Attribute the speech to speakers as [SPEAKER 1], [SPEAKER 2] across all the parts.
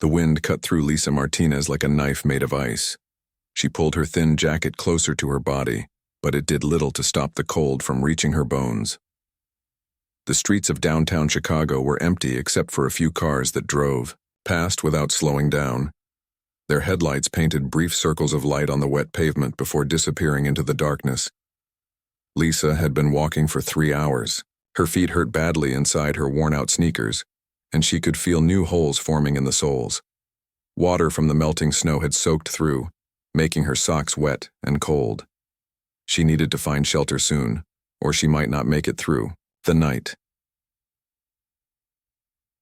[SPEAKER 1] The wind cut through Lisa Martinez like a knife made of ice. She pulled her thin jacket closer to her body, but it did little to stop the cold from reaching her bones. The streets of downtown Chicago were empty except for a few cars that drove past without slowing down. Their headlights painted brief circles of light on the wet pavement before disappearing into the darkness. Lisa had been walking for 3 hours. Her feet hurt badly inside her worn-out sneakers, and she could feel new holes forming in the soles. Water from the melting snow had soaked through, making her socks wet and cold. She needed to find shelter soon, or she might not make it through the night.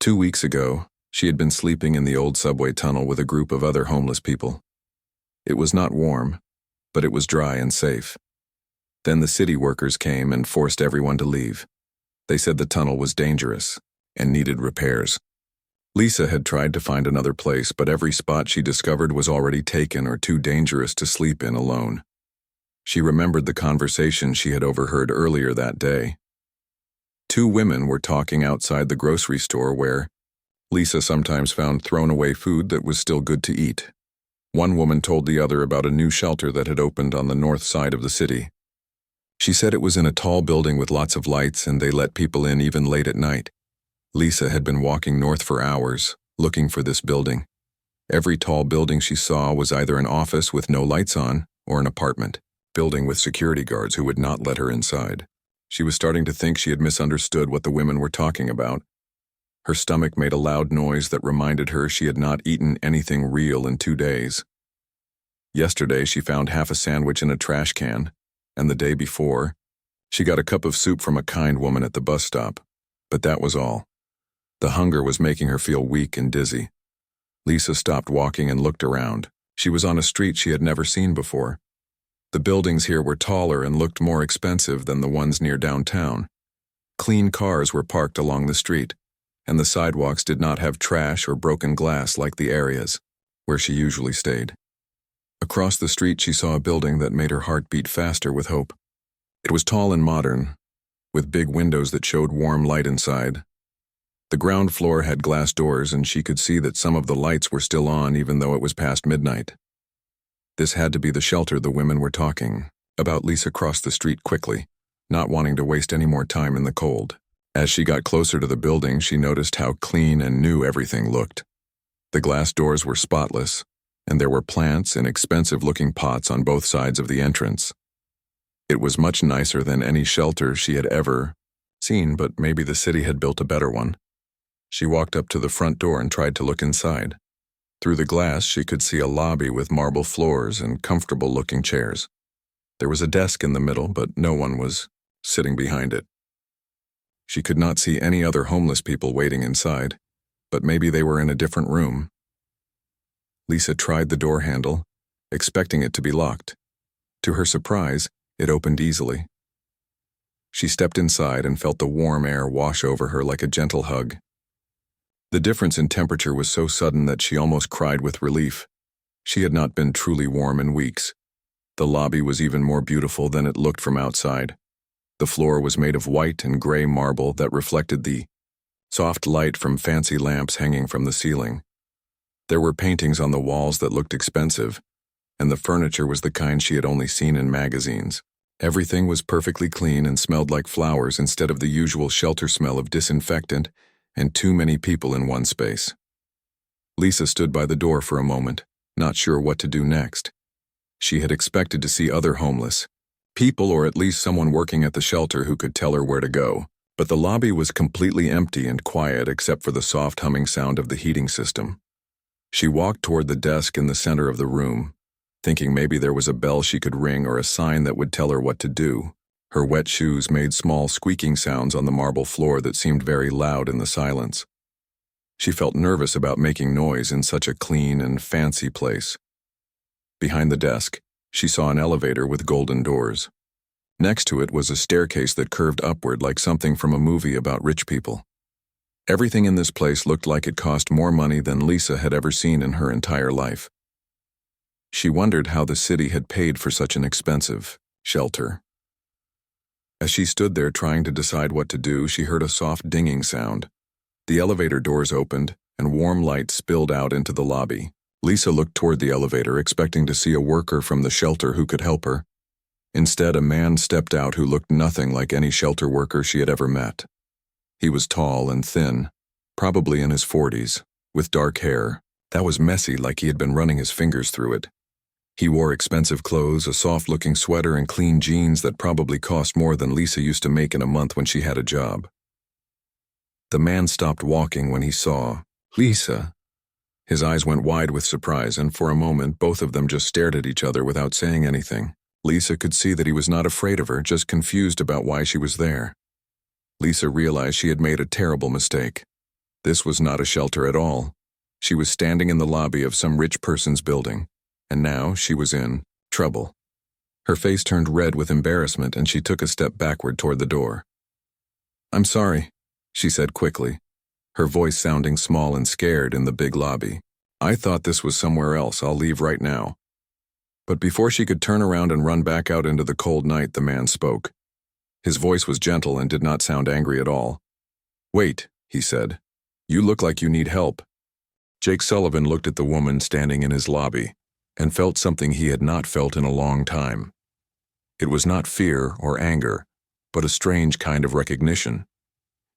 [SPEAKER 1] 2 weeks ago, she had been sleeping in the old subway tunnel with a group of other homeless people. It was not warm, but it was dry and safe. Then the city workers came and forced everyone to leave. They said the tunnel was dangerous and needed repairs. Lisa had tried to find another place, but every spot she discovered was already taken or too dangerous to sleep in alone. She remembered the conversation she had overheard earlier that day. 2 women were talking outside the grocery store where Lisa sometimes found thrown-away food that was still good to eat. One woman told the other about a new shelter that had opened on the north side of the city. She said it was in a tall building with lots of lights and they let people in even late at night. Lisa had been walking north for hours, looking for this building. Every tall building she saw was either an office with no lights on or an apartment building with security guards who would not let her inside. She was starting to think she had misunderstood what the women were talking about. Her stomach made a loud noise that reminded her she had not eaten anything real in 2 days. Yesterday she found half a sandwich in a trash can, and the day before, she got a cup of soup from a kind woman at the bus stop. But that was all. The hunger was making her feel weak and dizzy. Lisa stopped walking and looked around. She was on a street she had never seen before. The buildings here were taller and looked more expensive than the ones near downtown. Clean cars were parked along the street, and the sidewalks did not have trash or broken glass like the areas where she usually stayed. Across the street she saw a building that made her heart beat faster with hope. It was tall and modern, with big windows that showed warm light inside. The ground floor had glass doors, and she could see that some of the lights were still on even though it was past midnight. This had to be the shelter the women were talking about. Lisa crossed the street quickly, not wanting to waste any more time in the cold. As she got closer to the building, she noticed how clean and new everything looked. The glass doors were spotless, and there were plants in expensive-looking pots on both sides of the entrance. It was much nicer than any shelter she had ever seen, but maybe the city had built a better one. She walked up to the front door and tried to look inside. Through the glass, she could see a lobby with marble floors and comfortable-looking chairs. There was a desk in the middle, but no one was sitting behind it. She could not see any other homeless people waiting inside, but maybe they were in a different room. Lisa tried the door handle, expecting it to be locked. To her surprise, it opened easily. She stepped inside and felt the warm air wash over her like a gentle hug. The difference in temperature was so sudden that she almost cried with relief. She had not been truly warm in weeks. The lobby was even more beautiful than it looked from outside. The floor was made of white and gray marble that reflected the soft light from fancy lamps hanging from the ceiling. There were paintings on the walls that looked expensive, and the furniture was the kind she had only seen in magazines. Everything was perfectly clean and smelled like flowers instead of the usual shelter smell of disinfectant and too many people in one space. Lisa stood by the door for a moment, not sure what to do next. She had expected to see other homeless people, or at least someone working at the shelter who could tell her where to go. But the lobby was completely empty and quiet except for the soft humming sound of the heating system. She walked toward the desk in the center of the room, thinking maybe there was a bell she could ring or a sign that would tell her what to do. Her wet shoes made small squeaking sounds on the marble floor that seemed very loud in the silence. She felt nervous about making noise in such a clean and fancy place. Behind the desk, she saw an elevator with golden doors. Next to it was a staircase that curved upward like something from a movie about rich people. Everything in this place looked like it cost more money than Lisa had ever seen in her entire life. She wondered how the city had paid for such an expensive shelter. As she stood there trying to decide what to do, she heard a soft dinging sound. The elevator doors opened, and warm light spilled out into the lobby. Lisa looked toward the elevator, expecting to see a worker from the shelter who could help her. Instead, a man stepped out who looked nothing like any shelter worker she had ever met. He was tall and thin, probably in his 40s, with dark hair that was messy like he had been running his fingers through it. He wore expensive clothes, a soft-looking sweater, and clean jeans that probably cost more than Lisa used to make in a month when she had a job. The man stopped walking when he saw Lisa. His eyes went wide with surprise, and for a moment both of them just stared at each other without saying anything. Lisa could see that he was not afraid of her, just confused about why she was there. Lisa realized she had made a terrible mistake. This was not a shelter at all. She was standing in the lobby of some rich person's building, and now she was in trouble. Her face turned red with embarrassment, and she took a step backward toward the door. "I'm sorry," she said quickly, her voice sounding small and scared in the big lobby. "I thought this was somewhere else. I'll leave right now." But before she could turn around and run back out into the cold night, the man spoke. His voice was gentle and did not sound angry at all. "Wait," he said. "You look like you need help." Jake Sullivan looked at the woman standing in his lobby and felt something he had not felt in a long time. It was not fear or anger, but a strange kind of recognition.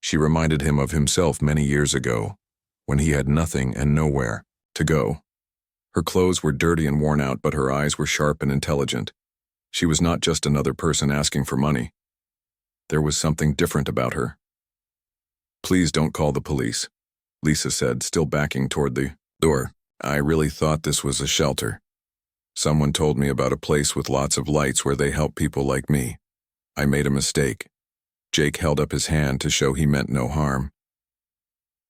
[SPEAKER 1] She reminded him of himself many years ago, when he had nothing and nowhere to go. Her clothes were dirty and worn out, but her eyes were sharp and intelligent. She was not just another person asking for money. There was something different about her. "Please don't call the police," Lisa said, still backing toward the door. "I really thought this was a shelter. Someone told me about a place with lots of lights where they help people like me. I made a mistake." Jake held up his hand to show he meant no harm.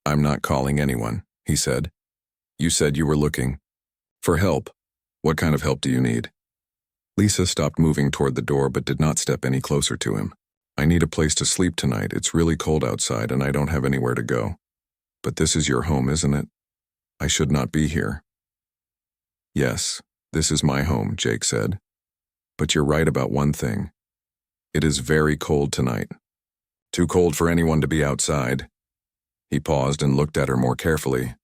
[SPEAKER 1] "I'm not calling anyone," he said. "You said you were looking for help. What kind of help do you need?" Lisa stopped moving toward the door but did not step any closer to him. "I need a place to sleep tonight. It's really cold outside and I don't have anywhere to go." "But this is your home, isn't it? I should not be here." "Yes, this is my home," Jake said. "But you're right about one thing. It is very cold tonight. Too cold for anyone to be outside." He paused and looked at her more carefully.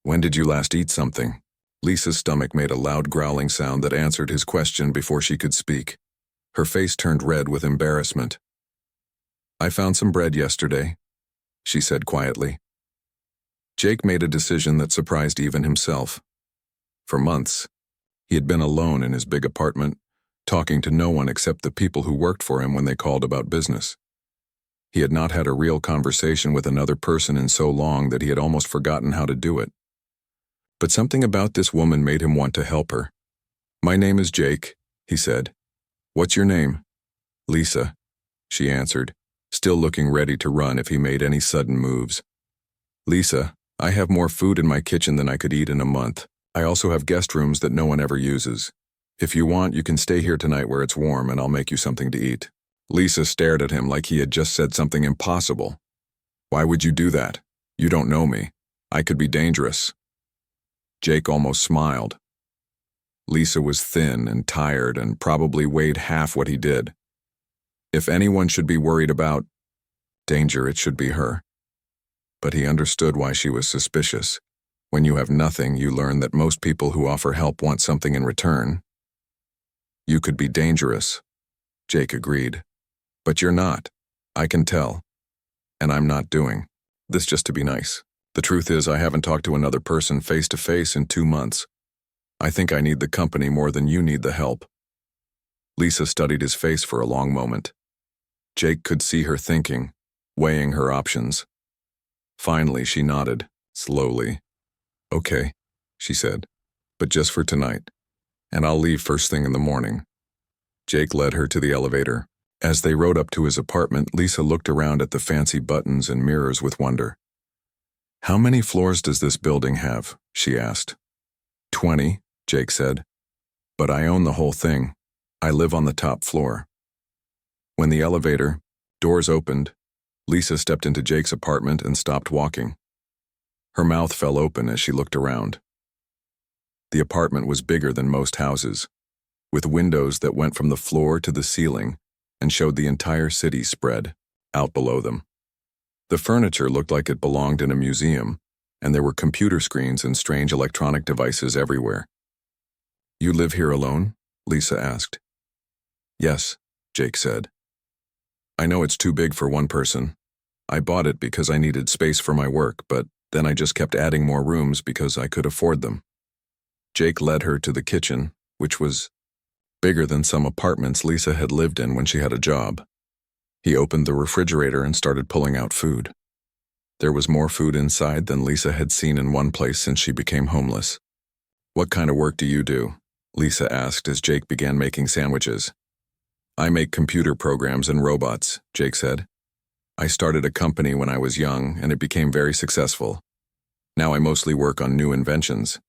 [SPEAKER 1] "When did you last eat something?" Lisa's stomach made a loud growling sound that answered his question before she could speak. Her face turned red with embarrassment. "I found some bread yesterday," she said quietly. Jake made a decision that surprised even himself. For months, he had been alone in his big apartment, talking to no one except the people who worked for him when they called about business. He had not had a real conversation with another person in so long that he had almost forgotten how to do it. But something about this woman made him want to help her. "My name is Jake," he said. "What's your name?" "Lisa," she answered, still looking ready to run if he made any sudden moves. "Lisa, I have more food in my kitchen than I could eat in a month. I also have guest rooms that no one ever uses. If you want, you can stay here tonight where it's warm and I'll make you something to eat." Lisa stared at him like he had just said something impossible. "Why would you do that? You don't know me. I could be dangerous." Jake almost smiled. Lisa was thin and tired and probably weighed half what he did. If anyone should be worried about danger, it should be her. But he understood why she was suspicious. When you have nothing, you learn that most people who offer help want something in return. "You could be dangerous," Jake agreed. "But you're not. I can tell. And I'm not doing this just to be nice. The truth is, I haven't talked to another person face to face in 2 months. I think I need the company more than you need the help." Lisa studied his face for a long moment. Jake could see her thinking, weighing her options. Finally, she nodded, slowly. "Okay," she said, "but just for tonight. And I'll leave first thing in the morning." Jake led her to the elevator. As they rode up to his apartment, Lisa looked around at the fancy buttons and mirrors with wonder. "How many floors does this building have?" she asked. 20, Jake said. "But I own the whole thing. I live on the top floor." When the elevator doors opened, Lisa stepped into Jake's apartment and stopped walking. Her mouth fell open as she looked around. The apartment was bigger than most houses, with windows that went from the floor to the ceiling and showed the entire city spread out below them. The furniture looked like it belonged in a museum, and there were computer screens and strange electronic devices everywhere. "You live here alone?" Lisa asked. "Yes," Jake said. "I know it's too big for one person. I bought it because I needed space for my work, but then I just kept adding more rooms because I could afford them." Jake led her to the kitchen, which was bigger than some apartments Lisa had lived in when she had a job. He opened the refrigerator and started pulling out food. There was more food inside than Lisa had seen in one place since she became homeless. "What kind of work do you do?" Lisa asked as Jake began making sandwiches. "I make computer programs and robots," Jake said. "I started a company when I was young, and it became very successful. Now I mostly work on new inventions."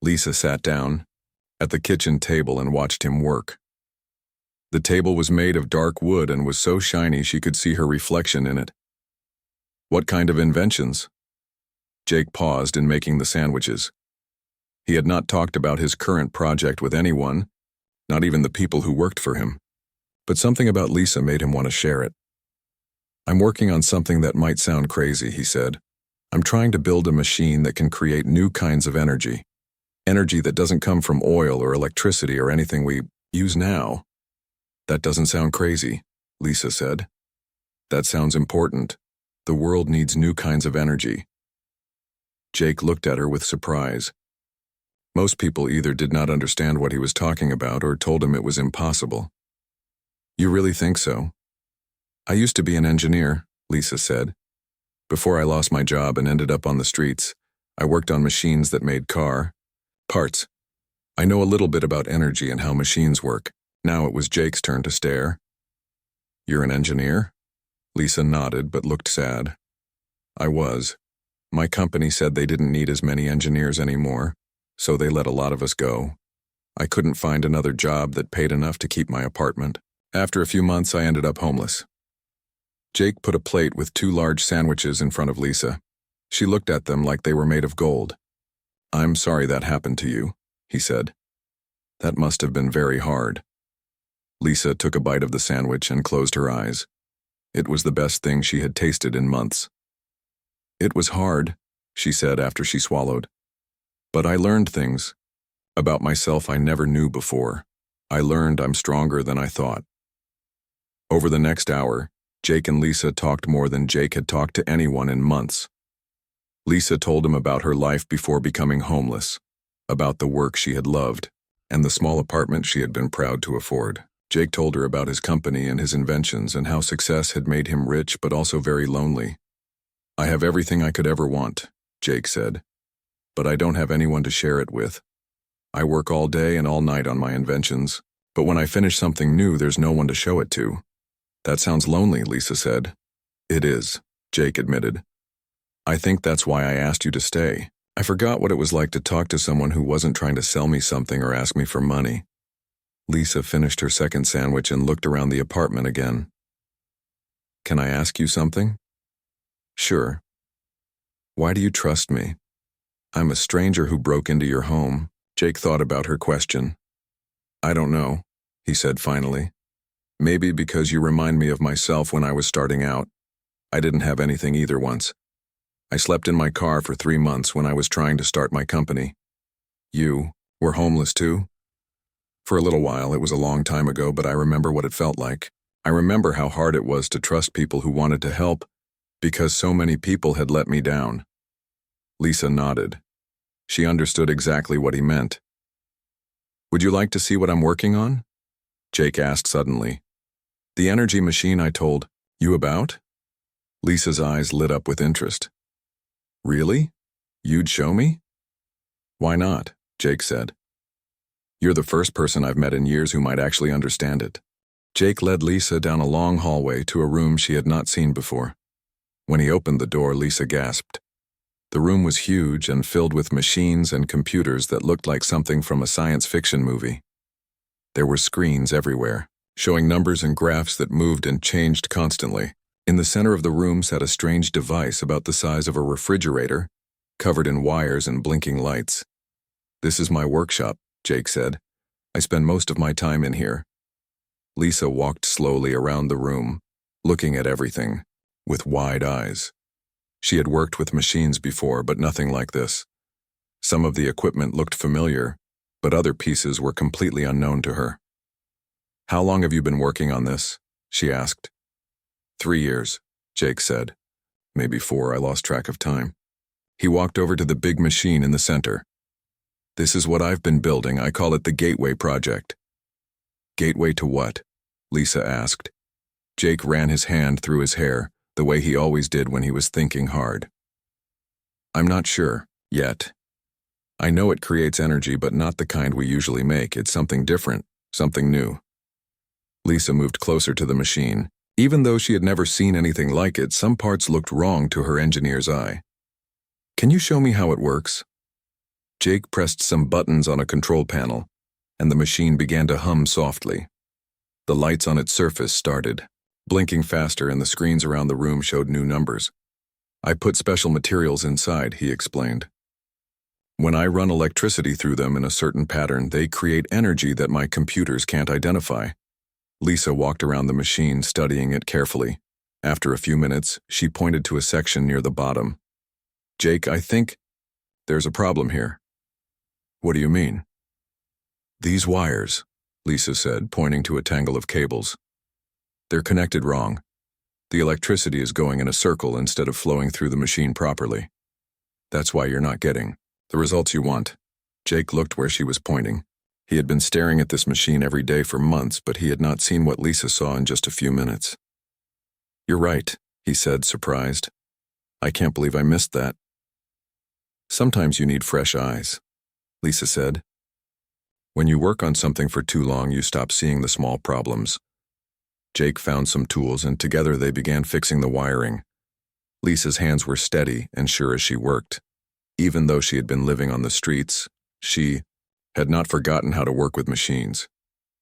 [SPEAKER 1] Lisa sat down at the kitchen table and watched him work. The table was made of dark wood and was so shiny she could see her reflection in it. "What kind of inventions?" Jake paused in making the sandwiches. He had not talked about his current project with anyone, not even the people who worked for him. But something about Lisa made him want to share it. "I'm working on something that might sound crazy," he said. "I'm trying to build a machine that can create new kinds of energy. Energy that doesn't come from oil or electricity or anything we use now." "That doesn't sound crazy," Lisa said. "That sounds important. The world needs new kinds of energy." Jake looked at her with surprise. Most people either did not understand what he was talking about or told him it was impossible. "You really think so?" "I used to be an engineer," Lisa said. "Before I lost my job and ended up on the streets, I worked on machines that made car parts. I know a little bit about energy and how machines work." Now it was Jake's turn to stare. "You're an engineer?" Lisa nodded but looked sad. "I was. My company said they didn't need as many engineers anymore, so they let a lot of us go. I couldn't find another job that paid enough to keep my apartment. After a few months, I ended up homeless." Jake put a plate with 2 large sandwiches in front of Lisa. She looked at them like they were made of gold. "I'm sorry that happened to you," he said. "That must have been very hard." Lisa took a bite of the sandwich and closed her eyes. It was the best thing she had tasted in months. "It was hard," she said after she swallowed. "But I learned things about myself I never knew before. I learned I'm stronger than I thought." Over the next hour, Jake and Lisa talked more than Jake had talked to anyone in months. Lisa told him about her life before becoming homeless, about the work she had loved, and the small apartment she had been proud to afford. Jake told her about his company and his inventions and how success had made him rich but also very lonely. "I have everything I could ever want," Jake said, "but I don't have anyone to share it with. I work all day and all night on my inventions, but when I finish something new, there's no one to show it to." "That sounds lonely," Lisa said. "It is," Jake admitted. "I think that's why I asked you to stay. I forgot what it was like to talk to someone who wasn't trying to sell me something or ask me for money." Lisa finished her second sandwich and looked around the apartment again. "Can I ask you something?" "Sure." "Why do you trust me? I'm a stranger who broke into your home." Jake thought about her question. "I don't know," he said finally. "Maybe because you remind me of myself when I was starting out. I didn't have anything either once. I slept in my car for 3 months when I was trying to start my company." "You were homeless too?" "For a little while. It was a long time ago, but I remember what it felt like. I remember how hard it was to trust people who wanted to help, because so many people had let me down." Lisa nodded. She understood exactly what he meant. "Would you like to see what I'm working on?" Jake asked suddenly. "The energy machine I told you about?" Lisa's eyes lit up with interest. "Really? You'd show me?" "Why not?" Jake said. "You're the first person I've met in years who might actually understand it." Jake led Lisa down a long hallway to a room she had not seen before. When he opened the door, Lisa gasped. The room was huge and filled with machines and computers that looked like something from a science fiction movie. There were screens everywhere, showing numbers and graphs that moved and changed constantly. In the center of the room sat a strange device about the size of a refrigerator, covered in wires and blinking lights. "This is my workshop," Jake said. "I spend most of my time in here." Lisa walked slowly around the room, looking at everything, with wide eyes. She had worked with machines before, but nothing like this. Some of the equipment looked familiar, but other pieces were completely unknown to her. "How long have you been working on this?" she asked. 3 years, Jake said. Maybe 4, I lost track of time. He walked over to the big machine in the center. "This is what I've been building. I call it the Gateway Project." "Gateway to what?" Lisa asked. Jake ran his hand through his hair, the way he always did when he was thinking hard. "I'm not sure, yet. I know it creates energy, but not the kind we usually make. It's something different, something new." Lisa moved closer to the machine. Even though she had never seen anything like it, some parts looked wrong to her engineer's eye. "Can you show me how it works?" Jake pressed some buttons on a control panel, and the machine began to hum softly. The lights on its surface started, blinking faster, and the screens around the room showed new numbers. "I put special materials inside," he explained. "When I run electricity through them in a certain pattern, they create energy that my computers can't identify." Lisa walked around the machine, studying it carefully. After a few minutes, she pointed to a section near the bottom. "Jake, I think there's a problem here." "What do you mean?" "These wires," Lisa said, pointing to a tangle of cables. "They're connected wrong. The electricity is going in a circle instead of flowing through the machine properly. That's why you're not getting the results you want." Jake looked where she was pointing. He had been staring at this machine every day for months, but he had not seen what Lisa saw in just a few minutes. "You're right," he said, surprised. "I can't believe I missed that." "Sometimes you need fresh eyes," Lisa said. "When you work on something for too long, you stop seeing the small problems." Jake found some tools, and together they began fixing the wiring. Lisa's hands were steady and sure as she worked. Even though she had been living on the streets, she had not forgotten how to work with machines.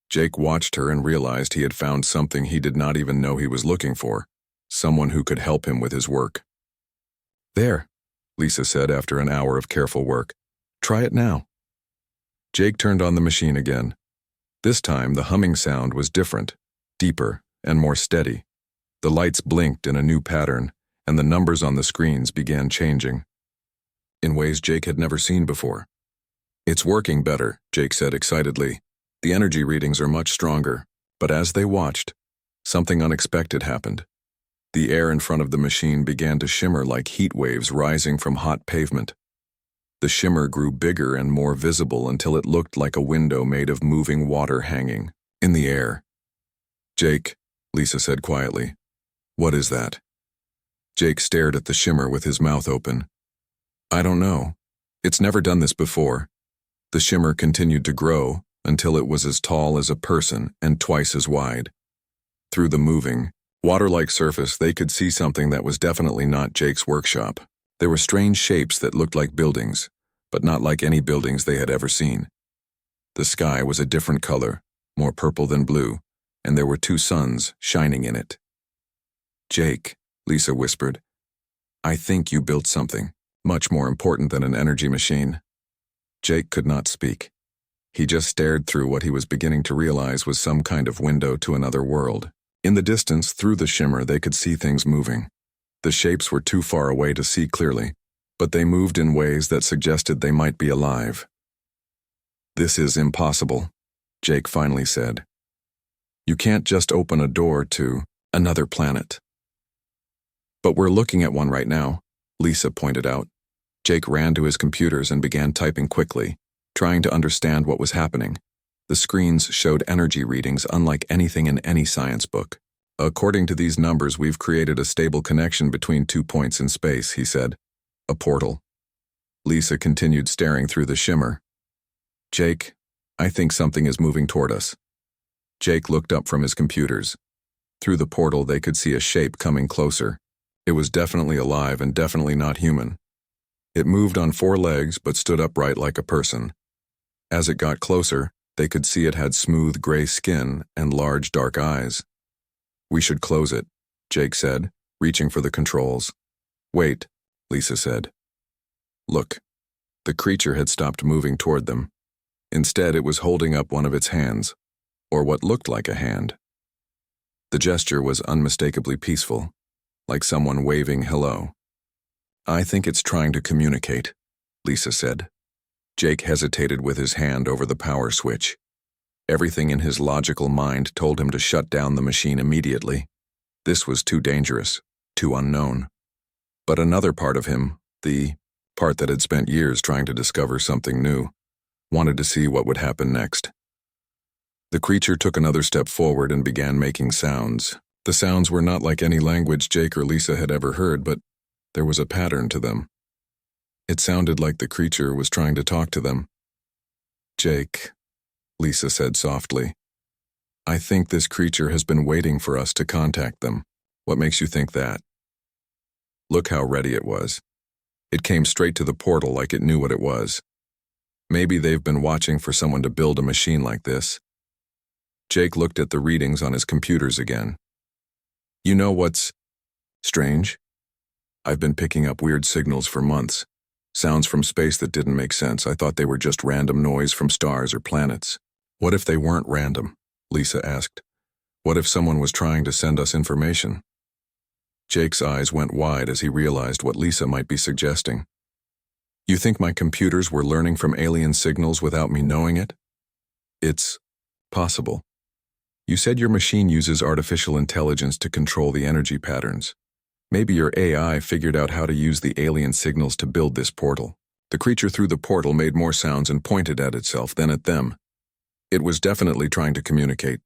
[SPEAKER 1] Jake watched her and realized he had found something he did not even know he was looking for, someone who could help him with his work. "There," Lisa said after an hour of careful work. "Try it now." Jake turned on the machine again. This time, the humming sound was different, deeper, and more steady. The lights blinked in a new pattern, and the numbers on the screens began changing in ways Jake had never seen before. "It's working better," Jake said excitedly. "The energy readings are much stronger." But as they watched, something unexpected happened. The air in front of the machine began to shimmer like heat waves rising from hot pavement. The shimmer grew bigger and more visible until it looked like a window made of moving water hanging in the air. "Jake," Lisa said quietly, "what is that?" Jake stared at the shimmer with his mouth open. "I don't know. It's never done this before." The shimmer continued to grow until it was as tall as a person and twice as wide. Through the moving, water-like surface, they could see something that was definitely not Jake's workshop. There were strange shapes that looked like buildings, but not like any buildings they had ever seen. The sky was a different color, more purple than blue, and there were 2 suns shining in it. "Jake," Lisa whispered, "I think you built something much more important than an energy machine." Jake could not speak. He just stared through what he was beginning to realize was some kind of window to another world. In the distance, through the shimmer, they could see things moving. The shapes were too far away to see clearly, but they moved in ways that suggested they might be alive. "This is impossible," Jake finally said. "You can't just open a door to another planet." "But we're looking at one right now," Lisa pointed out. Jake ran to his computers and began typing quickly, trying to understand what was happening. The screens showed energy readings unlike anything in any science book. "According to these numbers, we've created a stable connection between 2 points in space," he said. "A portal." Lisa continued staring through the shimmer. "Jake, I think something is moving toward us." Jake looked up from his computers. Through the portal, they could see a shape coming closer. It was definitely alive and definitely not human. It moved on 4 legs but stood upright like a person. As it got closer, they could see it had smooth gray skin and large dark eyes. "We should close it," Jake said, reaching for the controls. "Wait," Lisa said. Look. The creature had stopped moving toward them. Instead, it was holding up one of its hands, or what looked like a hand. The gesture was unmistakably peaceful, like someone waving hello. I think it's trying to communicate, Lisa said. Jake hesitated with his hand over the power switch. Everything in his logical mind told him to shut down the machine immediately. This was too dangerous, too unknown. But another part of him, the part that had spent years trying to discover something new, wanted to see what would happen next. The creature took another step forward and began making sounds. The sounds were not like any language Jake or Lisa had ever heard, but there was a pattern to them. It sounded like the creature was trying to talk to them. Jake, Lisa said softly, I think this creature has been waiting for us to contact them. What makes you think that? Look how ready it was. It came straight to the portal like it knew what it was. Maybe they've been watching for someone to build a machine like this. Jake looked at the readings on his computers again. You know what's strange? I've been picking up weird signals for months. Sounds from space that didn't make sense. I thought they were just random noise from stars or planets. What if they weren't random? Lisa asked. What if someone was trying to send us information? Jake's eyes went wide as he realized what Lisa might be suggesting. You think my computers were learning from alien signals without me knowing it? It's possible. You said your machine uses artificial intelligence to control the energy patterns. Maybe your AI figured out how to use the alien signals to build this portal. The creature through the portal made more sounds and pointed at itself, then at them. It was definitely trying to communicate.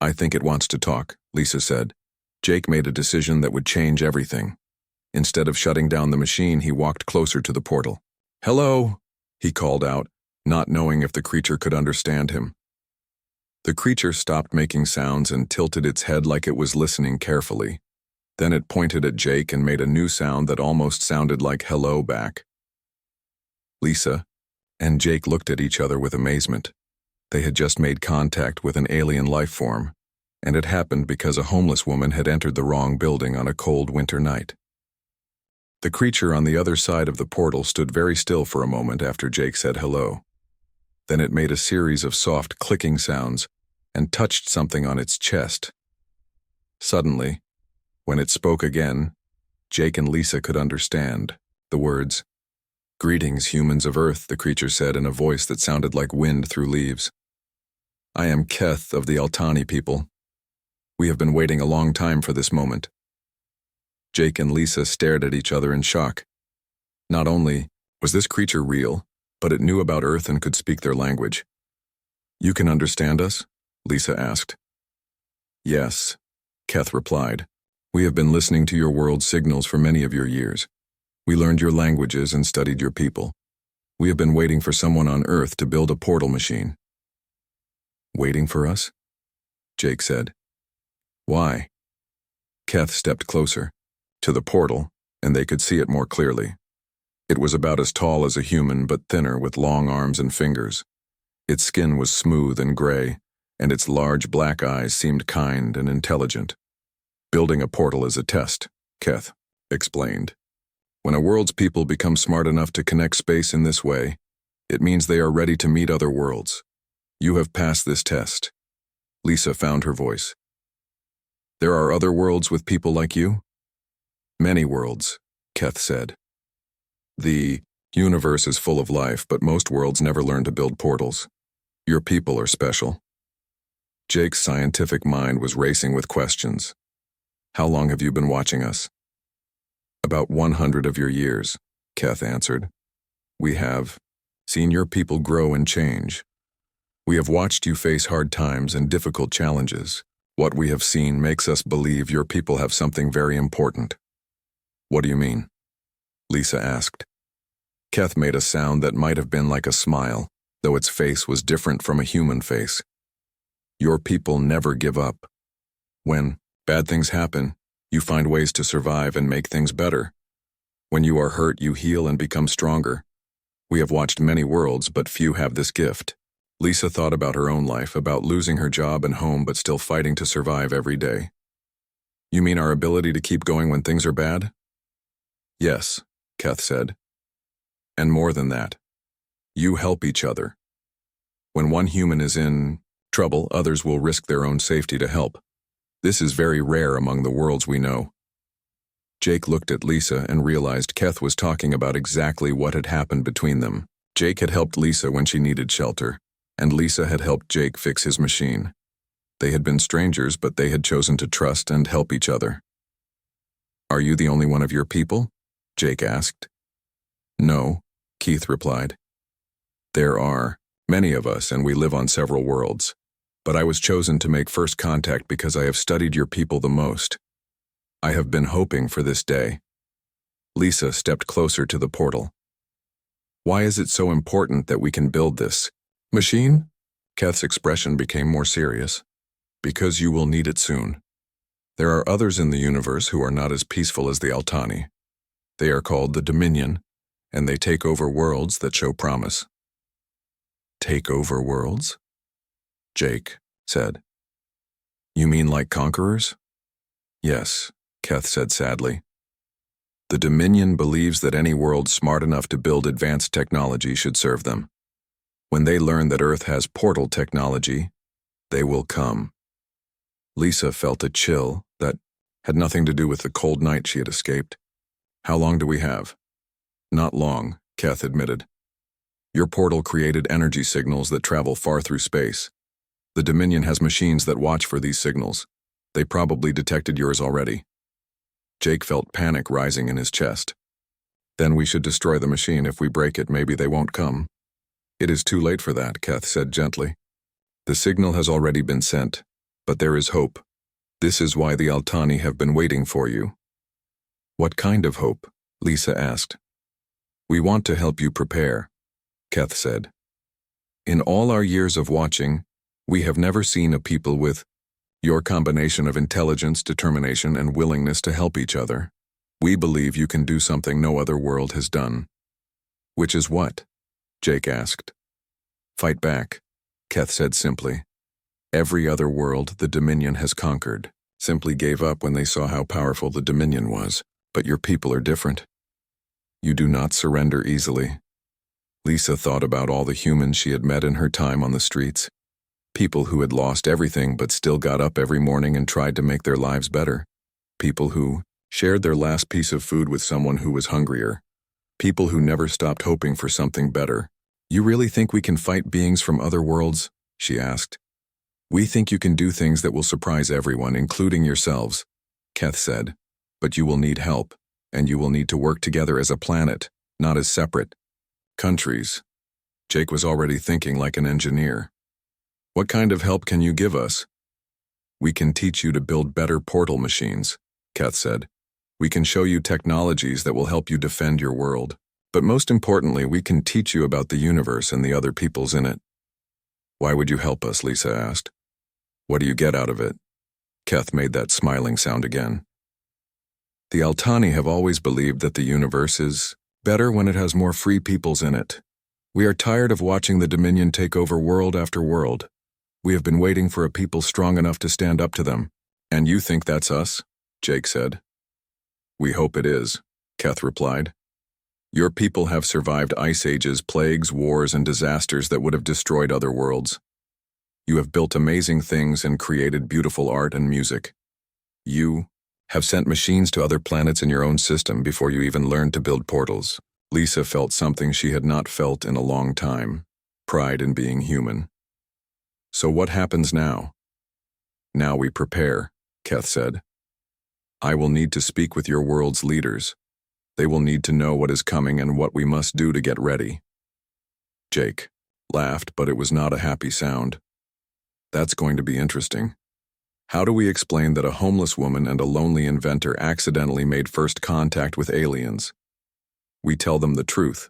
[SPEAKER 1] I think it wants to talk, Lisa said. Jake made a decision that would change everything. Instead of shutting down the machine, he walked closer to the portal. Hello, he called out, not knowing if the creature could understand him. The creature stopped making sounds and tilted its head like it was listening carefully. Then it pointed at Jake and made a new sound that almost sounded like hello back. Lisa and Jake looked at each other with amazement. They had just made contact with an alien life form, and it happened because a homeless woman had entered the wrong building on a cold winter night. The creature on the other side of the portal stood very still for a moment after Jake said hello. Then it made a series of soft clicking sounds and touched something on its chest. Suddenly, when it spoke again, Jake and Lisa could understand the words. Greetings, humans of Earth, the creature said in a voice that sounded like wind through leaves. I am Keth of the Altani people. We have been waiting a long time for this moment. Jake and Lisa stared at each other in shock. Not only was this creature real, but it knew about Earth and could speak their language. You can understand us? Lisa asked. Yes, Keth replied. We have been listening to your world's signals for many of your years. We learned your languages and studied your people. We have been waiting for someone on Earth to build a portal machine. Waiting for us? Jake said. Why? Keth stepped closer, to the portal, and they could see it more clearly. It was about as tall as a human, but thinner with long arms and fingers. Its skin was smooth and gray, and its large black eyes seemed kind and intelligent. Building a portal is a test, Keth explained. When a world's people become smart enough to connect space in this way, it means they are ready to meet other worlds. You have passed this test. Lisa found her voice. There are other worlds with people like you? Many worlds, Keth said. The universe is full of life, but most worlds never learn to build portals. Your people are special. Jake's scientific mind was racing with questions. How long have you been watching us? About 100 of your years, Keth answered. We have seen your people grow and change. We have watched you face hard times and difficult challenges. What we have seen makes us believe your people have something very important. What do you mean? Lisa asked. Keth made a sound that might have been like a smile, though its face was different from a human face. Your people never give up. When bad things happen, you find ways to survive and make things better. When you are hurt, you heal and become stronger. We have watched many worlds, but few have this gift. Lisa thought about her own life, about losing her job and home but still fighting to survive every day. You mean our ability to keep going when things are bad? Yes, Keth said. And more than that, you help each other. When one human is in trouble, others will risk their own safety to help. This is very rare among the worlds we know. Jake looked at Lisa and realized Keth was talking about exactly what had happened between them. Jake had helped Lisa when she needed shelter, and Lisa had helped Jake fix his machine. They had been strangers, but they had chosen to trust and help each other. "Are you the only one of your people?" Jake asked. "No," Keith replied. "There are many of us, and we live on several worlds. But I was chosen to make first contact because I have studied your people the most. I have been hoping for this day." Lisa stepped closer to the portal. "Why is it so important that we can build this machine?" Keth's expression became more serious. "Because you will need it soon. There are others in the universe who are not as peaceful as the Altani. They are called the Dominion, and they take over worlds that show promise." "Take over worlds?" Jake said. "You mean like conquerors?" "Yes," Keth said sadly. "The Dominion believes that any world smart enough to build advanced technology should serve them. When they learn that Earth has portal technology, they will come." Lisa felt a chill that had nothing to do with the cold night she had escaped. "How long do we have?" "Not long," Keth admitted. "Your portal created energy signals that travel far through space. The Dominion has machines that watch for these signals. They probably detected yours already." Jake felt panic rising in his chest. "Then we should destroy the machine. If we break it, maybe they won't come." "It is too late for that," Keth said gently. "The signal has already been sent, but there is hope. This is why the Altani have been waiting for you." "What kind of hope?" Lisa asked. "We want to help you prepare," Keth said. "In all our years of watching, we have never seen a people with your combination of intelligence, determination, and willingness to help each other. We believe you can do something no other world has done." "Which is what?" Jake asked. "Fight back," Keth said simply. "Every other world the Dominion has conquered simply gave up when they saw how powerful the Dominion was. But your people are different. You do not surrender easily." Lisa thought about all the humans she had met in her time on the streets. People who had lost everything but still got up every morning and tried to make their lives better. People who shared their last piece of food with someone who was hungrier. People who never stopped hoping for something better. "You really think we can fight beings from other worlds?" she asked. "We think you can do things that will surprise everyone, including yourselves," Keth said. "But you will need help, and you will need to work together as a planet, not as separate countries." Jake was already thinking like an engineer. "What kind of help can you give us?" "We can teach you to build better portal machines," Keth said. "We can show you technologies that will help you defend your world. But most importantly, we can teach you about the universe and the other peoples in it." "Why would you help us?" Lisa asked. "What do you get out of it?" Keth made that smiling sound again. "The Altani have always believed that the universe is better when it has more free peoples in it. We are tired of watching the Dominion take over world after world. We have been waiting for a people strong enough to stand up to them." "And you think that's us?" Jake said. "We hope it is," Keth replied. "Your people have survived ice ages, plagues, wars, and disasters that would have destroyed other worlds. You have built amazing things and created beautiful art and music. You have sent machines to other planets in your own system before you even learned to build portals." Lisa felt something she had not felt in a long time: pride in being human. "So what happens now?" "Now we prepare," Keth said. "I will need to speak with your world's leaders. They will need to know what is coming and what we must do to get ready." Jake laughed, but it was not a happy sound. "That's going to be interesting. How do we explain that a homeless woman and a lonely inventor accidentally made first contact with aliens?" "We tell them the truth,"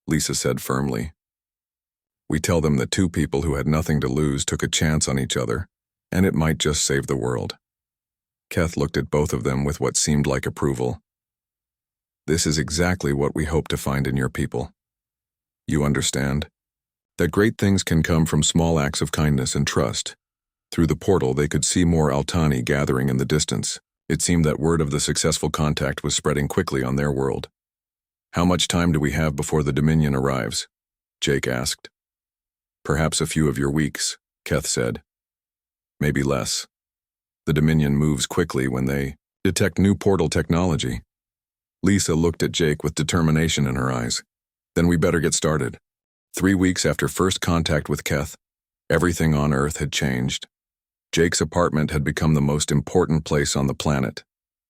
[SPEAKER 1] Lisa said firmly. "We tell them that two people who had nothing to lose took a chance on each other, and it might just save the world." Keth looked at both of them with what seemed like approval. "This is exactly what we hope to find in your people. You understand that great things can come from small acts of kindness and trust." Through the portal, they could see more Altani gathering in the distance. It seemed that word of the successful contact was spreading quickly on their world. "How much time do we have before the Dominion arrives?" Jake asked. "Perhaps a few of your weeks," Keth said. "Maybe less. The Dominion moves quickly when they detect new portal technology. Lisa looked at Jake with determination in her eyes. Then we better get started. 3 weeks after first contact with Keth, everything on Earth had changed. Jake's apartment had become the most important place on the planet.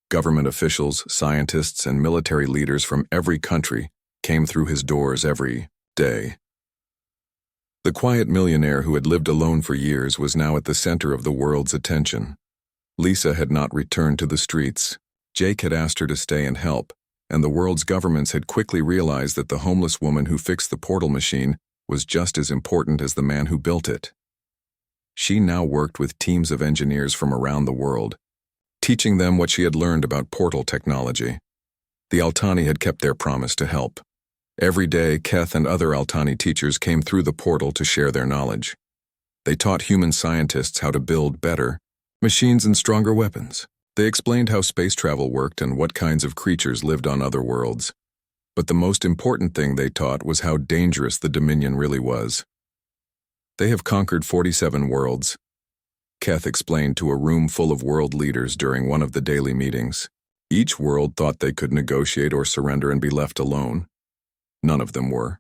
[SPEAKER 1] Government officials, scientists, and military leaders from every country came through his doors every day. The quiet millionaire who had lived alone for years was now at the center of the world's attention. Lisa had not returned to the streets. Jake had asked her to stay and help, and the world's governments had quickly realized that the homeless woman who fixed the portal machine was just as important as the man who built it. She now worked with teams of engineers from around the world, teaching them what she had learned about portal technology. The Altani had kept their promise to help. Every day, Keth and other Altani teachers came through the portal to share their knowledge. They taught human scientists how to build better machines and stronger weapons. They explained how space travel worked and what kinds of creatures lived on other worlds. But the most important thing they taught was how dangerous the Dominion really was. They have conquered 47 worlds, Keth explained to a room full of world leaders during one of the daily meetings. Each world thought they could negotiate or surrender and be left alone. None of them were.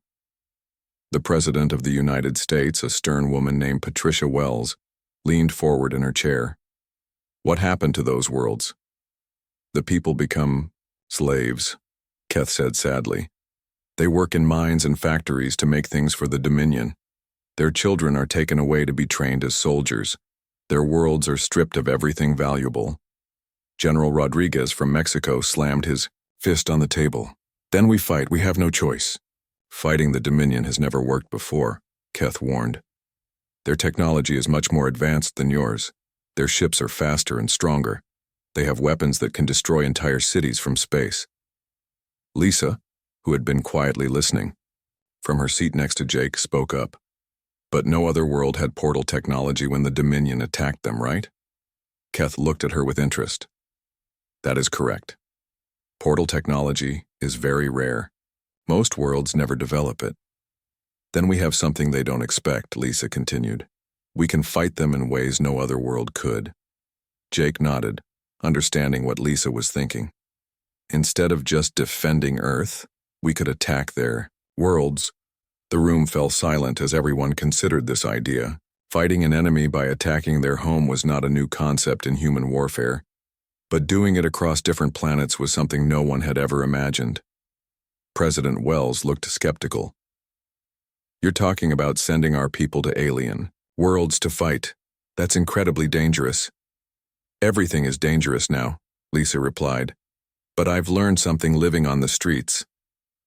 [SPEAKER 1] The President of the United States, a stern woman named Patricia Wells, leaned forward in her chair. What happened to those worlds? The people become slaves, Keth said sadly. They work in mines and factories to make things for the Dominion. Their children are taken away to be trained as soldiers. Their worlds are stripped of everything valuable. General Rodriguez from Mexico slammed his fist on the table. Then we fight, we have no choice. Fighting the Dominion has never worked before, Keth warned. Their technology is much more advanced than yours. Their ships are faster and stronger. They have weapons that can destroy entire cities from space. Lisa, who had been quietly listening, from her seat next to Jake, spoke up. But no other world had portal technology when the Dominion attacked them, right? Keth looked at her with interest. That is correct. Portal technology is very rare. Most worlds never develop it. Then we have something they don't expect, Lisa continued. We can fight them in ways no other world could. Jake nodded, understanding what Lisa was thinking. Instead of just defending Earth, we could attack their worlds. The room fell silent as everyone considered this idea. Fighting an enemy by attacking their home was not a new concept in human warfare, but doing it across different planets was something no one had ever imagined. President Wells looked skeptical. You're talking about sending our people to alien worlds to fight. That's incredibly dangerous. Everything is dangerous now, Lisa replied. But I've learned something living on the streets.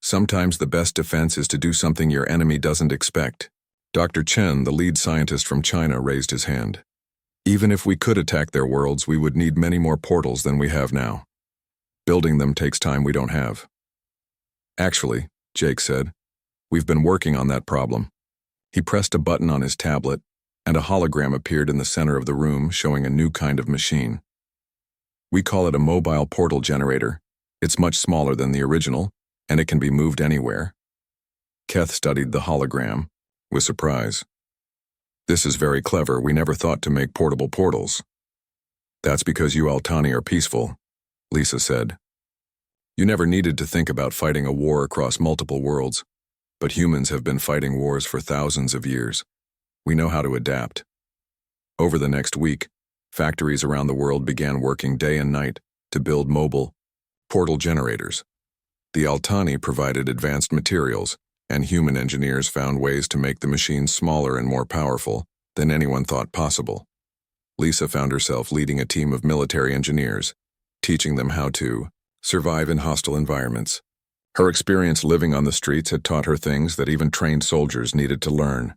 [SPEAKER 1] Sometimes the best defense is to do something your enemy doesn't expect. Dr. Chen, the lead scientist from China, raised his hand. Even if we could attack their worlds, we would need many more portals than we have now. Building them takes time we don't have. Actually, Jake said, we've been working on that problem. He pressed a button on his tablet, and a hologram appeared in the center of the room showing a new kind of machine. We call it a mobile portal generator. It's much smaller than the original, and it can be moved anywhere. Keth studied the hologram with surprise. This is very clever. We never thought to make portable portals. That's because you Altani are peaceful, Lisa said. You never needed to think about fighting a war across multiple worlds, but humans have been fighting wars for thousands of years. We know how to adapt. Over the next week, factories around the world began working day and night to build mobile portal generators. The Altani provided advanced materials, and human engineers found ways to make the machines smaller and more powerful than anyone thought possible. Lisa found herself leading a team of military engineers, teaching them how to survive in hostile environments. Her experience living on the streets had taught her things that even trained soldiers needed to learn.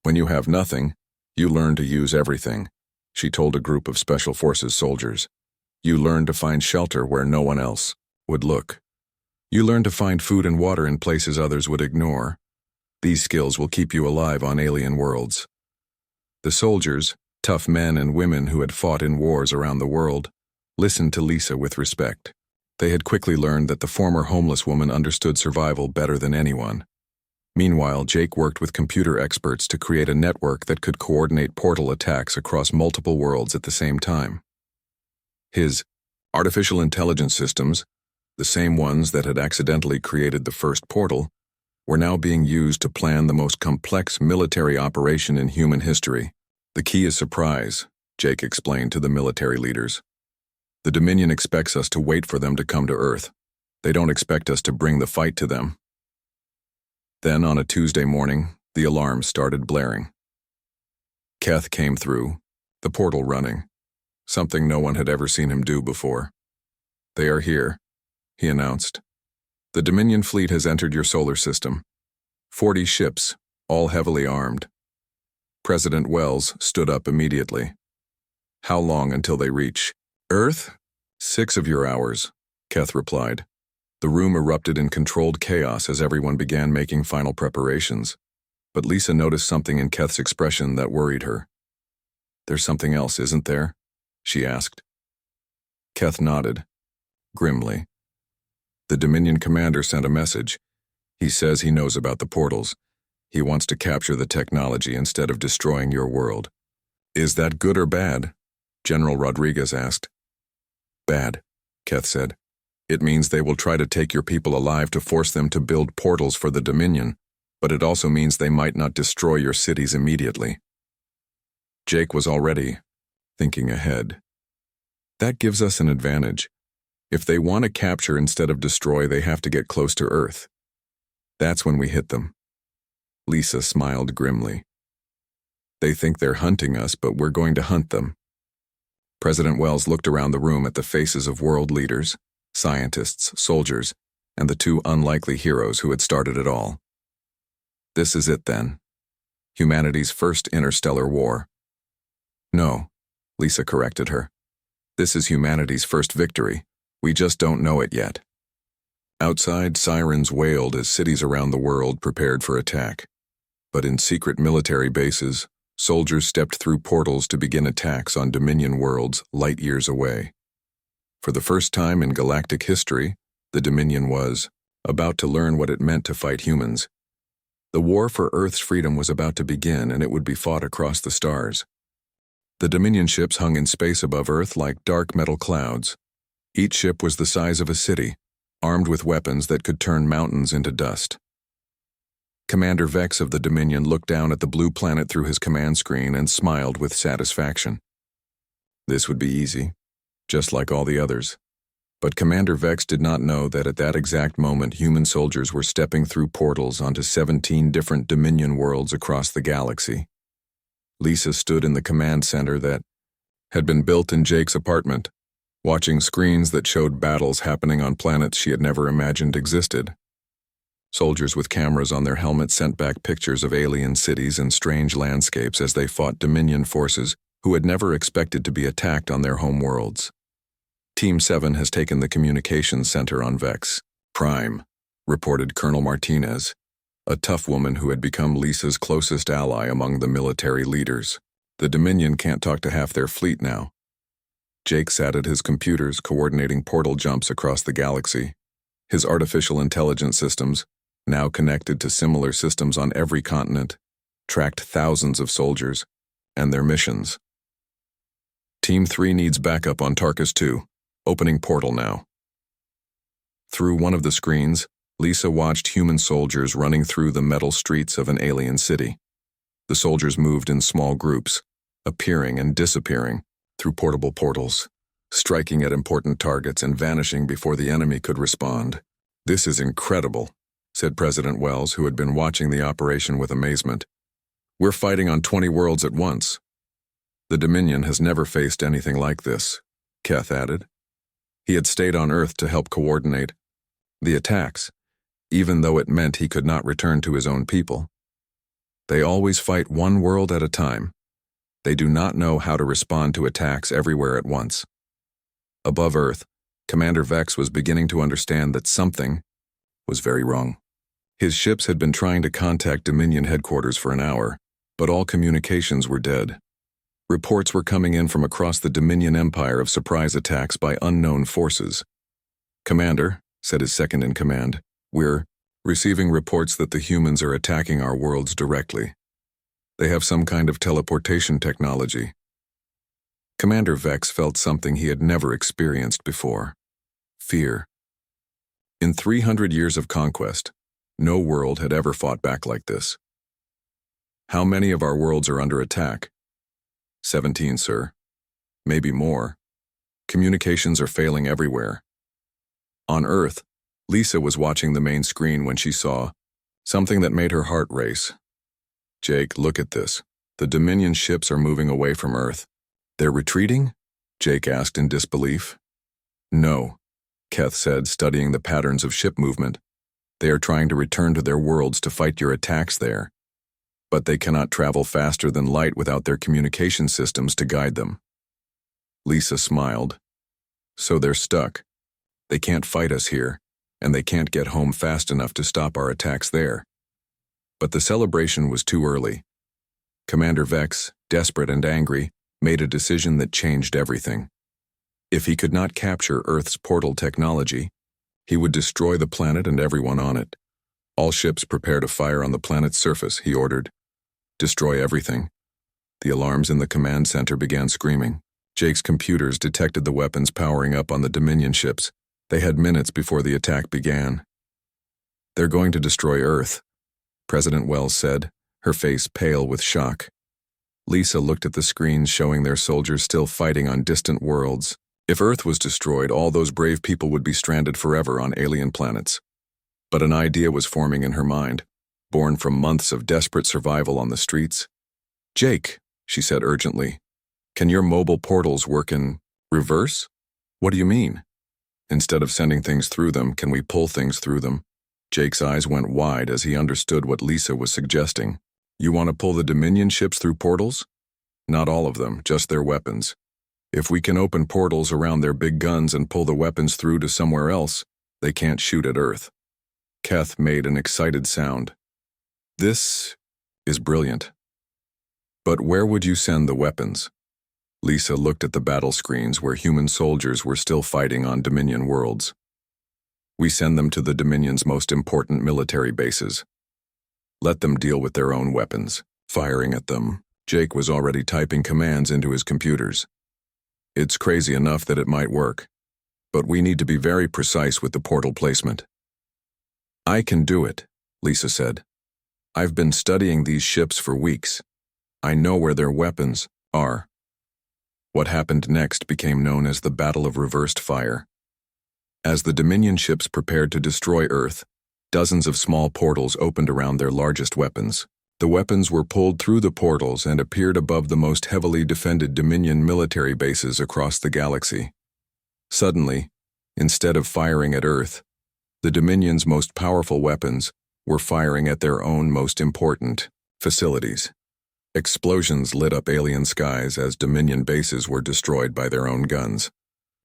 [SPEAKER 1] When you have nothing, you learn to use everything, she told a group of Special Forces soldiers. You learn to find shelter where no one else would look. You learn to find food and water in places others would ignore. These skills will keep you alive on alien worlds. The soldiers, tough men and women who had fought in wars around the world, listened to Lisa with respect. They had quickly learned that the former homeless woman understood survival better than anyone. Meanwhile, Jake worked with computer experts to create a network that could coordinate portal attacks across multiple worlds at the same time. His artificial intelligence systems The same ones that had accidentally created the first portal were now being used to plan the most complex military operation in human history. The key is surprise, Jake explained to the military leaders. The Dominion expects us to wait for them to come to Earth. They don't expect us to bring the fight to them. Then, on a Tuesday morning, the alarm started blaring. Keth came through, the portal running, something no one had ever seen him do before. "They are here," he announced. "The Dominion fleet has entered your solar system. 40 ships, all heavily armed." President Wells stood up immediately. "How long until they reach Earth?" "6 of your hours," Keth replied. The room erupted in controlled chaos as everyone began making final preparations. But Lisa noticed something in Keth's expression that worried her. "There's something else, isn't there?" she asked. Keth nodded, grimly. "The Dominion commander sent a message. He says he knows about the portals. He wants to capture the technology instead of destroying your world." "Is that good or bad?" General Rodriguez asked. "Bad," Keth said. "It means they will try to take your people alive to force them to build portals for the Dominion, but it also means they might not destroy your cities immediately." Jake was already thinking ahead. "That gives us an advantage. If they want to capture instead of destroy, they have to get close to Earth. That's when we hit them." Lisa smiled grimly. "They think they're hunting us, but we're going to hunt them." President Wells looked around the room at the faces of world leaders, scientists, soldiers, and the 2 unlikely heroes who had started it all. "This is it then. Humanity's first interstellar war." "No," Lisa corrected her. "This is humanity's first victory. We just don't know it yet." Outside, sirens wailed as cities around the world prepared for attack. But in secret military bases, soldiers stepped through portals to begin attacks on Dominion worlds light years away. For the first time in galactic history, the Dominion was about to learn what it meant to fight humans. The war for Earth's freedom was about to begin, and it would be fought across the stars. The Dominion ships hung in space above Earth like dark metal clouds. Each ship was the size of a city, armed with weapons that could turn mountains into dust. Commander Vex of the Dominion looked down at the blue planet through his command screen and smiled with satisfaction. This would be easy, just like all the others. But Commander Vex did not know that at that exact moment human soldiers were stepping through portals onto 17 different Dominion worlds across the galaxy. Lisa stood in the command center that had been built in Jake's apartment, watching screens that showed battles happening on planets she had never imagined existed. Soldiers with cameras on their helmets sent back pictures of alien cities and strange landscapes as they fought Dominion forces who had never expected to be attacked on their home worlds. Team 7 has taken the communications center on Vex Prime, reported Colonel Martinez, a tough woman who had become Lisa's closest ally among the military leaders. "The Dominion can't talk to half their fleet now." Jake sat at his computers coordinating portal jumps across the galaxy. His artificial intelligence systems, now connected to similar systems on every continent, tracked thousands of soldiers and their missions. "Team 3 needs backup on Tarkus 2. Opening portal now." Through one of the screens, Lisa watched human soldiers running through the metal streets of an alien city. The soldiers moved in small groups, appearing and disappearing through portable portals, striking at important targets and vanishing before the enemy could respond. "This is incredible," said President Wells, who had been watching the operation with amazement. "We're fighting on 20 worlds at once." "The Dominion has never faced anything like this," Keth added. He had stayed on Earth to help coordinate the attacks, even though it meant he could not return to his own people. "They always fight one world at a time. They do not know how to respond to attacks everywhere at once." Above Earth, Commander Vex was beginning to understand that something was very wrong. His ships had been trying to contact Dominion headquarters for an hour, but all communications were dead. Reports were coming in from across the Dominion Empire of surprise attacks by unknown forces. "Commander," said his second-in-command, "we're receiving reports that the humans are attacking our worlds directly. They have some kind of teleportation technology." Commander Vex felt something he had never experienced before: fear. In 300 years of conquest, no world had ever fought back like this. How many of our worlds are under attack? 17, sir. Maybe more. Communications are failing everywhere. On Earth, Lisa was watching the main screen when she saw something that made her heart race. Jake, look at this. The Dominion ships are moving away from Earth. They're retreating? Jake asked in disbelief. No, Keth said, studying the patterns of ship movement. They are trying to return to their worlds to fight your attacks there. But they cannot travel faster than light without their communication systems to guide them. Lisa smiled. So they're stuck. They can't fight us here, and they can't get home fast enough to stop our attacks there. But the celebration was too early. Commander Vex, desperate and angry, made a decision that changed everything. If he could not capture Earth's portal technology, he would destroy the planet and everyone on it. All ships prepare to fire on the planet's surface, he ordered. Destroy everything. The alarms in the command center began screaming. Jake's computers detected the weapons powering up on the Dominion ships. They had minutes before the attack began. They're going to destroy Earth, President Wells said, her face pale with shock. Lisa looked at the screens showing their soldiers still fighting on distant worlds. If Earth was destroyed, all those brave people would be stranded forever on alien planets. But an idea was forming in her mind, born from months of desperate survival on the streets. Jake, she said urgently, can your mobile portals work in reverse? What do you mean? Instead of sending things through them, can we pull things through them? Jake's eyes went wide as he understood what Lisa was suggesting. You want to pull the Dominion ships through portals? Not all of them, just their weapons. If we can open portals around their big guns and pull the weapons through to somewhere else, they can't shoot at Earth. Keth made an excited sound. This is brilliant. But where would you send the weapons? Lisa looked at the battle screens where human soldiers were still fighting on Dominion worlds. We send them to the Dominion's most important military bases. Let them deal with their own weapons. Firing at them, Jake was already typing commands into his computers. It's crazy enough that it might work, but we need to be very precise with the portal placement. I can do it, Lisa said. I've been studying these ships for weeks. I know where their weapons are. What happened next became known as the Battle of Reversed Fire. As the Dominion ships prepared to destroy Earth, dozens of small portals opened around their largest weapons. The weapons were pulled through the portals and appeared above the most heavily defended Dominion military bases across the galaxy. Suddenly, instead of firing at Earth, the Dominion's most powerful weapons were firing at their own most important facilities. Explosions lit up alien skies as Dominion bases were destroyed by their own guns.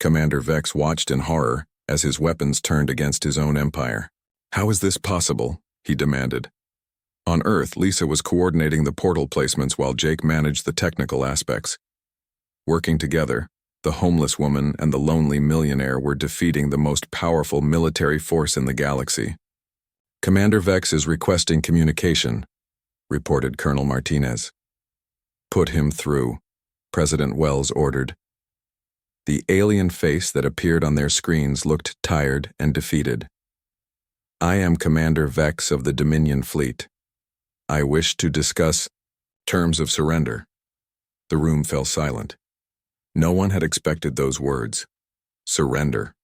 [SPEAKER 1] Commander Vex watched in horror as his weapons turned against his own empire. How is this possible? He demanded. On Earth, Lisa was coordinating the portal placements while Jake managed the technical aspects. Working together, the homeless woman and the lonely millionaire were defeating the most powerful military force in the galaxy. Commander Vex is requesting communication, reported Colonel Martinez. Put him through, President Wells ordered. The alien face that appeared on their screens looked tired and defeated. I am Commander Vex of the Dominion Fleet. I wish to discuss terms of surrender. The room fell silent. No one had expected those words. Surrender.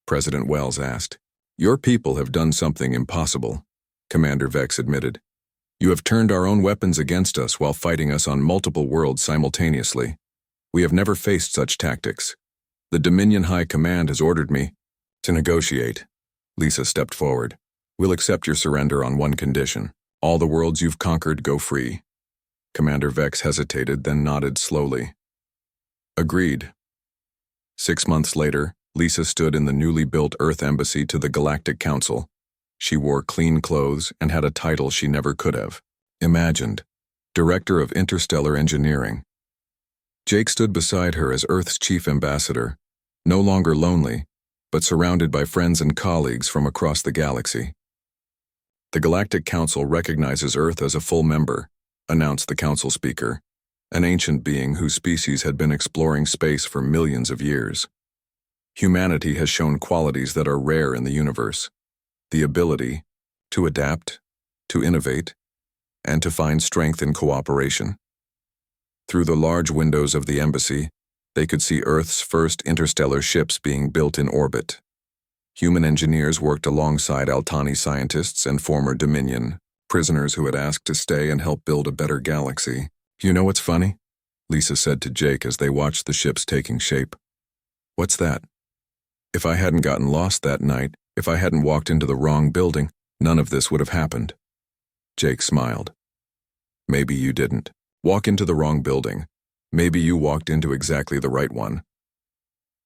[SPEAKER 1] President Wells asked. Your people have done something impossible, Commander Vex admitted. You have turned our own weapons against us while fighting us on multiple worlds simultaneously. We have never faced such tactics. The Dominion High Command has ordered me to negotiate. Lisa stepped forward. We'll accept your surrender on one condition. All the worlds you've conquered go free. Commander Vex hesitated, then nodded slowly. Agreed. 6 months later, Lisa stood in the newly built Earth Embassy to the Galactic Council. She wore clean clothes and had a title she never could have imagined, Director of Interstellar Engineering. Jake stood beside her as Earth's chief ambassador, no longer lonely, but surrounded by friends and colleagues from across the galaxy. The Galactic Council recognizes Earth as a full member, announced the council speaker, an ancient being whose species had been exploring space for millions of years. Humanity has shown qualities that are rare in the universe: the ability to adapt, to innovate, and to find strength in cooperation. Through the large windows of the embassy, they could see Earth's first interstellar ships being built in orbit. Human engineers worked alongside Altani scientists and former Dominion prisoners who had asked to stay and help build a better galaxy. "You know what's funny?" Lisa said to Jake as they watched the ships taking shape. "What's that?" "If I hadn't gotten lost that night, if I hadn't walked into the wrong building, none of this would have happened." Jake smiled. "Maybe you didn't walk into the wrong building. Maybe you walked into exactly the right one."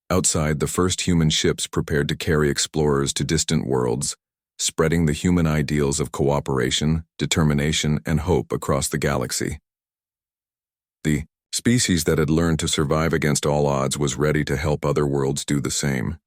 [SPEAKER 1] Outside, the first human ships prepared to carry explorers to distant worlds, spreading the human ideals of cooperation, determination, and hope across the galaxy. The species that had learned to survive against all odds was ready to help other worlds do the same.